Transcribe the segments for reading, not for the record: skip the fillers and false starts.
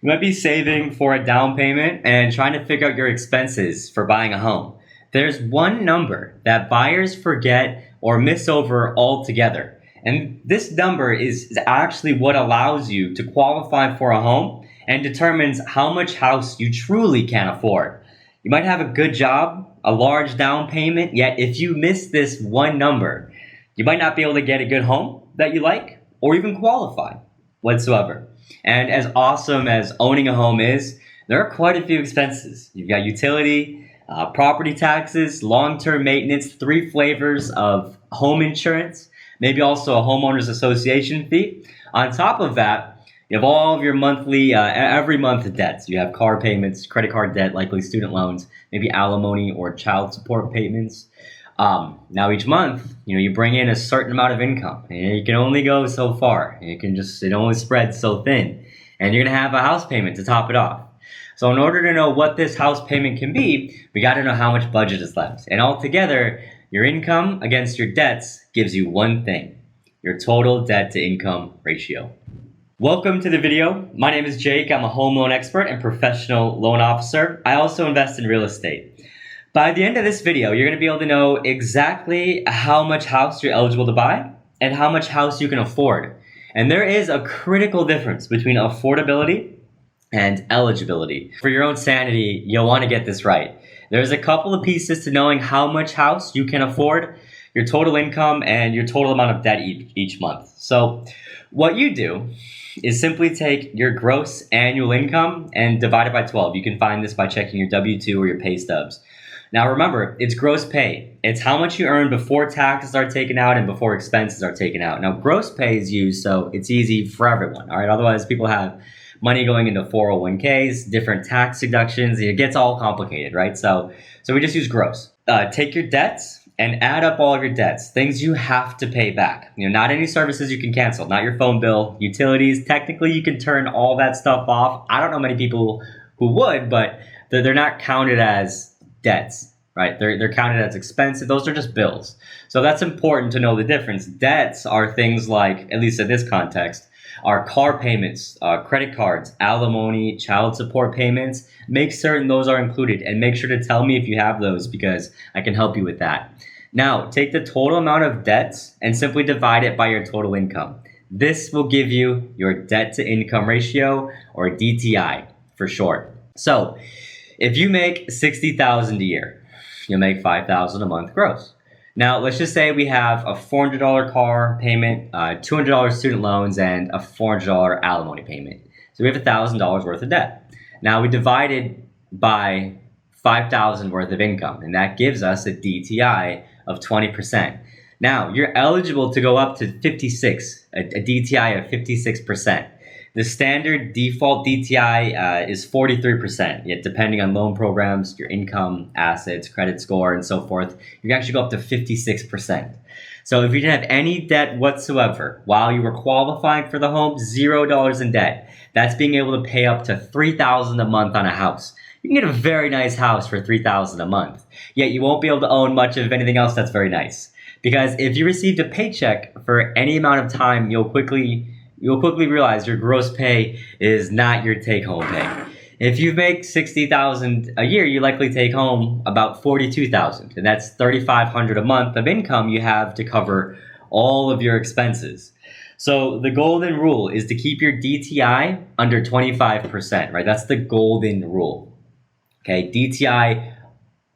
You might be saving for a down payment and trying to figure out your expenses for buying a home. There's one number that buyers forget or miss over altogether. And this number is actually what allows you to qualify for a home and determines how much house you truly can afford. You might have a good job, a large down payment, yet if you miss this one number, you might not be able to get a good home that you like or even qualify whatsoever. And as awesome as owning a home is, there are quite a few expenses. You've got utility, property taxes, long-term maintenance, 3 flavors of home insurance, maybe also a homeowners association fee. On top of that, you have all of your monthly, every month debts. You have car payments, credit card debt, likely student loans, maybe alimony or child support payments. Now each month, you bring in a certain amount of income, and you can only go so far. It only spreads so thin, and you're gonna have a house payment to top it off. So in order to know what this house payment can be, we got to know how much budget is left. And altogether, your income against your debts gives you one thing: your total debt to income ratio. Welcome to the video. My name is Jake. I'm a home loan expert and professional loan officer. I also invest in real estate. By the end of this video, you're going to be able to know exactly how much house you're eligible to buy and how much house you can afford. And there is a critical difference between affordability and eligibility. For your own sanity, you'll want to get this right. There's a couple of pieces to knowing how much house you can afford, your total income, and your total amount of debt each month. So what you do is simply take your gross annual income and divide it by 12. You can find this by checking your W-2 or your pay stubs. Now remember, it's gross pay. It's how much you earn before taxes are taken out and before expenses are taken out. Now gross pay is used so it's easy for everyone, all right? Otherwise people have money going into 401ks, different tax deductions. It gets all complicated, right? So we just use gross. Take your debts and add up all of your debts, things you have to pay back. Not any services you can cancel, not your phone bill, utilities. Technically, you can turn all that stuff off. I don't know many people who would, but they're not counted as debts, right? They're counted as expenses. Those are just bills. So that's important to know the difference. Debts are things like, at least in this context, are car payments, credit cards, alimony, child support payments. Make certain those are included and make sure to tell me if you have those because I can help you with that. Now, take the total amount of debts and simply divide it by your total income. This will give you your debt to income ratio, or DTI for short. So if you make $60,000 a year, you'll make $5,000 a month gross. Now, let's just say we have a $400 car payment, $200 student loans, and a $400 alimony payment. So we have $1,000 worth of debt. Now we divided by $5,000 worth of income, and that gives us a DTI of 20%. Now you're eligible to go up to 56, a DTI of 56%. The standard default DTI is 43%, yet depending on loan programs, your income, assets, credit score, and so forth, you can actually go up to 56%. So if you didn't have any debt whatsoever while you were qualifying for the home, $0 in debt. That's being able to pay up to $3,000 a month on a house. You can get a very nice house for $3,000 a month, yet you won't be able to own much of anything else that's very nice. Because if you received a paycheck for any amount of time, you'll quickly realize your gross pay is not your take-home pay. If you make $60,000 a year, you likely take home about $42,000, and that's $3,500 a month of income you have to cover all of your expenses. So the golden rule is to keep your DTI under 25%, right? That's the golden rule. Okay, DTI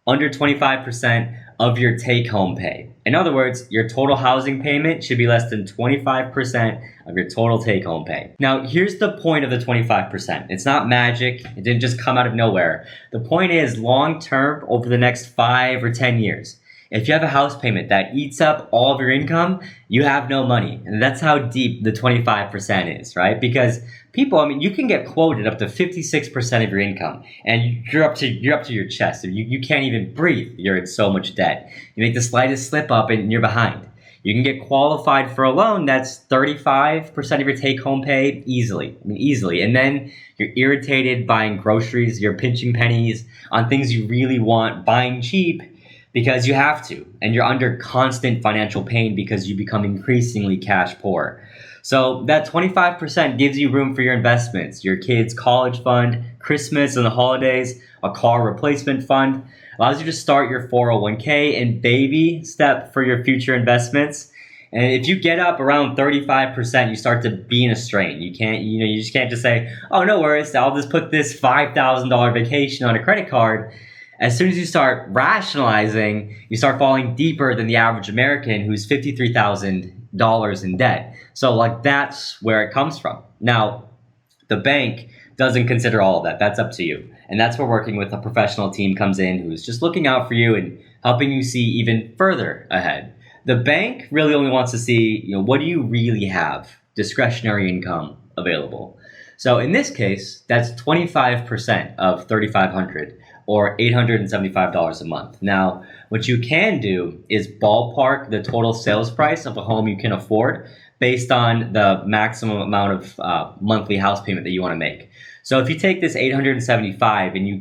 under 25% of your take-home pay. In other words, your total housing payment should be less than 25% of your total take-home pay. Now, here's the point of the 25%. It's not magic. It didn't just come out of nowhere. The point is, long-term, over the next 5 or 10 years, if you have a house payment that eats up all of your income, you have no money. And that's how deep the 25% is, right? Because people, you can get quoted up to 56% of your income, and you're up to your chest. You can't even breathe. You're in so much debt. You make the slightest slip up and you're behind. You can get qualified for a loan that's 35% of your take-home pay easily. Easily. And then you're irritated buying groceries, you're pinching pennies on things you really want, buying cheap, because you have to, and you're under constant financial pain because you become increasingly cash poor. So that 25% gives you room for your investments, your kids' college fund, Christmas and the holidays, a car replacement fund. Allows you to start your 401k and baby step for your future investments. And if you get up around 35%, you start to be in a strain. You just can't just say, oh, no worries, I'll just put this $5,000 vacation on a credit card. As soon as you start rationalizing, you start falling deeper than the average American who's $53,000 in debt. So that's where it comes from. Now, the bank doesn't consider all of that. That's up to you. And that's where working with a professional team comes in who's just looking out for you and helping you see even further ahead. The bank really only wants to see, what do you really have discretionary income available? So in this case, that's 25% of $3,500 or $875 a month. Now, what you can do is ballpark the total sales price of a home you can afford based on the maximum amount of monthly house payment that you want to make. So if you take this 875 and you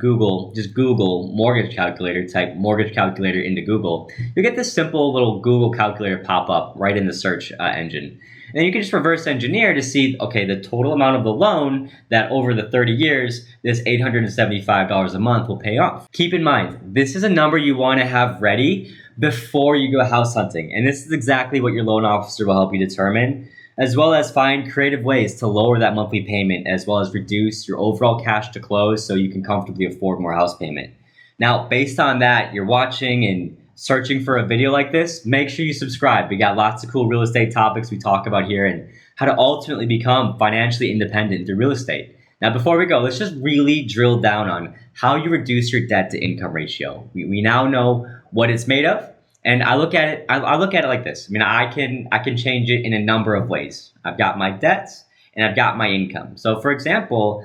just Google mortgage calculator, type mortgage calculator into Google, you'll get this simple little Google calculator pop up right in the search engine. And then you can just reverse engineer to see, okay, the total amount of the loan that over the 30 years, this $875 a month will pay off. Keep in mind, this is a number you want to have ready before you go house hunting. And this is exactly what your loan officer will help you determine, as well as find creative ways to lower that monthly payment, as well as reduce your overall cash to close so you can comfortably afford more house payment. Now, based on that, you're watching and searching for a video like this, make sure you subscribe. We got lots of cool real estate topics we talk about here and how to ultimately become financially independent through real estate. Now, before we go, let's just really drill down on how you reduce your debt to income ratio. We now know what it's made of. And I look at it like this. I can change it in a number of ways. I've got my debts and I've got my income. So for example,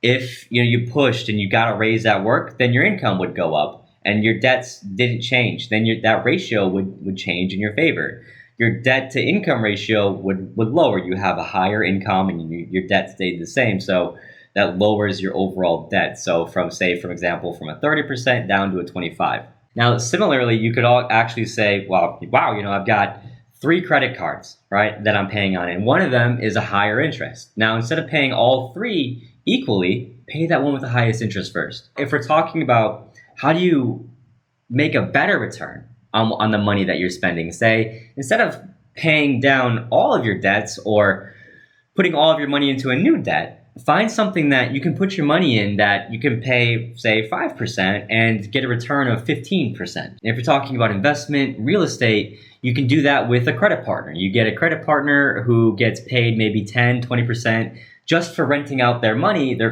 if you pushed and you got a raise at work, then your income would go up and your debts didn't change. Then that ratio would change in your favor. Your debt to income ratio would lower. You have a higher income and your debt stayed the same. So that lowers your overall debt. So from a 30% down to a 25%. Now, similarly, you could all actually say, wow, I've got 3 credit cards, right, that I'm paying on, and one of them is a higher interest. Now, instead of paying all 3 equally, pay that one with the highest interest first. If we're talking about how do you make a better return on the money that you're spending, say, instead of paying down all of your debts or putting all of your money into a new debt, find something that you can put your money in that you can pay, say, 5% and get a return of 15%. And if you're talking about investment, real estate, you can do that with a credit partner. You get a credit partner who gets paid maybe 10, 20% just for renting out their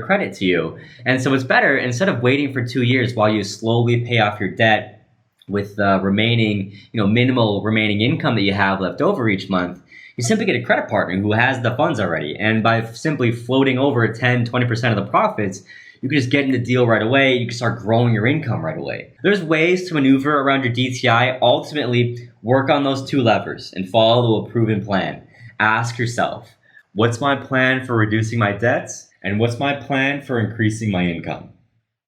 credit to you. And so it's better, instead of waiting for 2 years while you slowly pay off your debt with the remaining, minimal remaining income that you have left over each month, you simply get a credit partner who has the funds already. And by simply floating over 10, 20% of the profits, you can just get in the deal right away. You can start growing your income right away. There's ways to maneuver around your DTI. Ultimately, work on those 2 levers and follow a proven plan. Ask yourself, what's my plan for reducing my debts? And what's my plan for increasing my income?